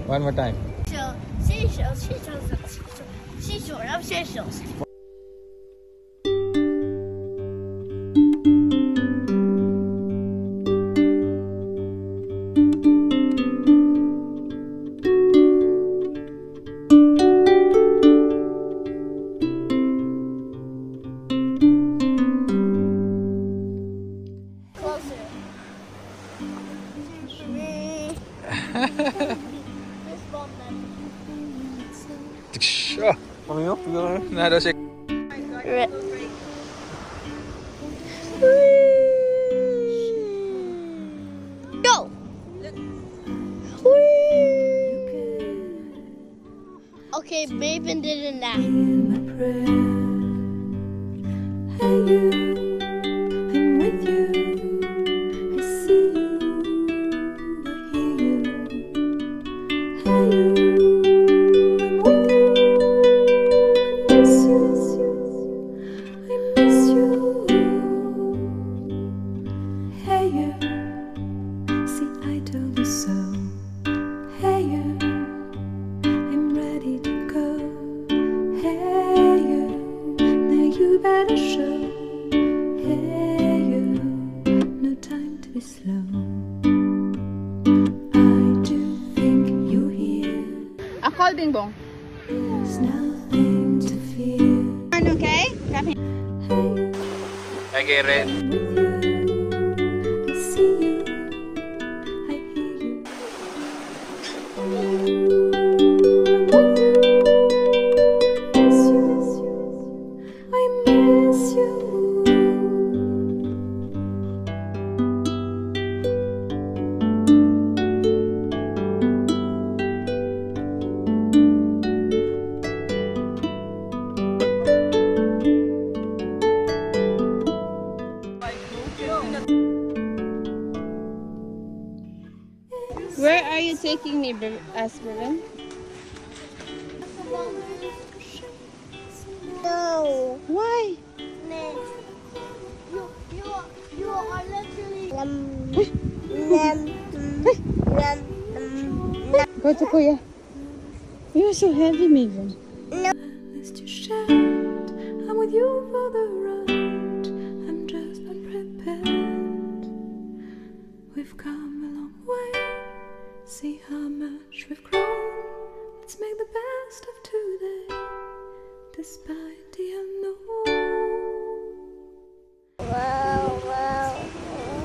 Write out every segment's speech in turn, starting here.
One more time. Seychelles, Seashore of Seychelles. Closer. This ball then. Ano yun? Nado siya. Go! Okay, Maevyn did it now. Hey you, I'm with you. I see you, I hear you. Hey you, I'm with you. I miss you, I miss you. Hey you, see I told you so. Hey you, I'm ready to go. Hey you, now you better show. Hey you, no time to be slow. I do think you're here. A call ding bong. There's nothing to fear. Okay? Kami. Hey, Karen. With you, I see you, I hear you. I'm with you, I miss you. Where are you taking me, Brivin? No. Why? You are literally. Go to Kuya. You're so heavy, Maevyn. List you shared, I'm with you for the ride. I'm just unprepared. We've come a long way. See how much we've grown. Let's make the best of today, despite the unknown. Wow.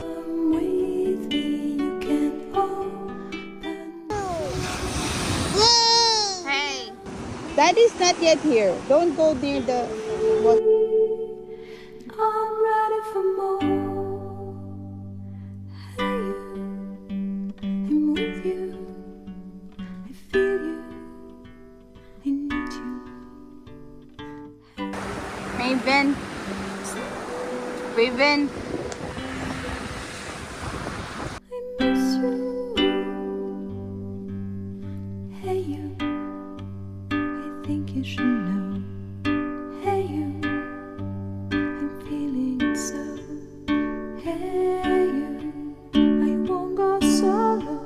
Come with me, you can open. Hey. Daddy's not yet here. Don't go near the water. I'm ready for more. Hey you, I'm with you. I feel you, I need you. Maevyn. Brivin. I miss you. Hey you, I think you should know. Hey you, I'm feeling it so. Hey you, I won't go solo.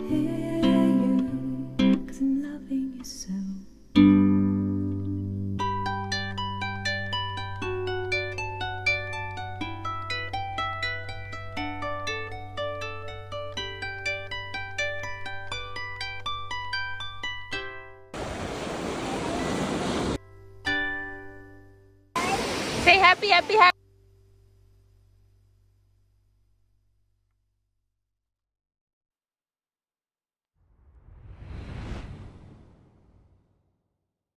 Hey you, 'cause I'm loving you so. Say happy, happy, happy.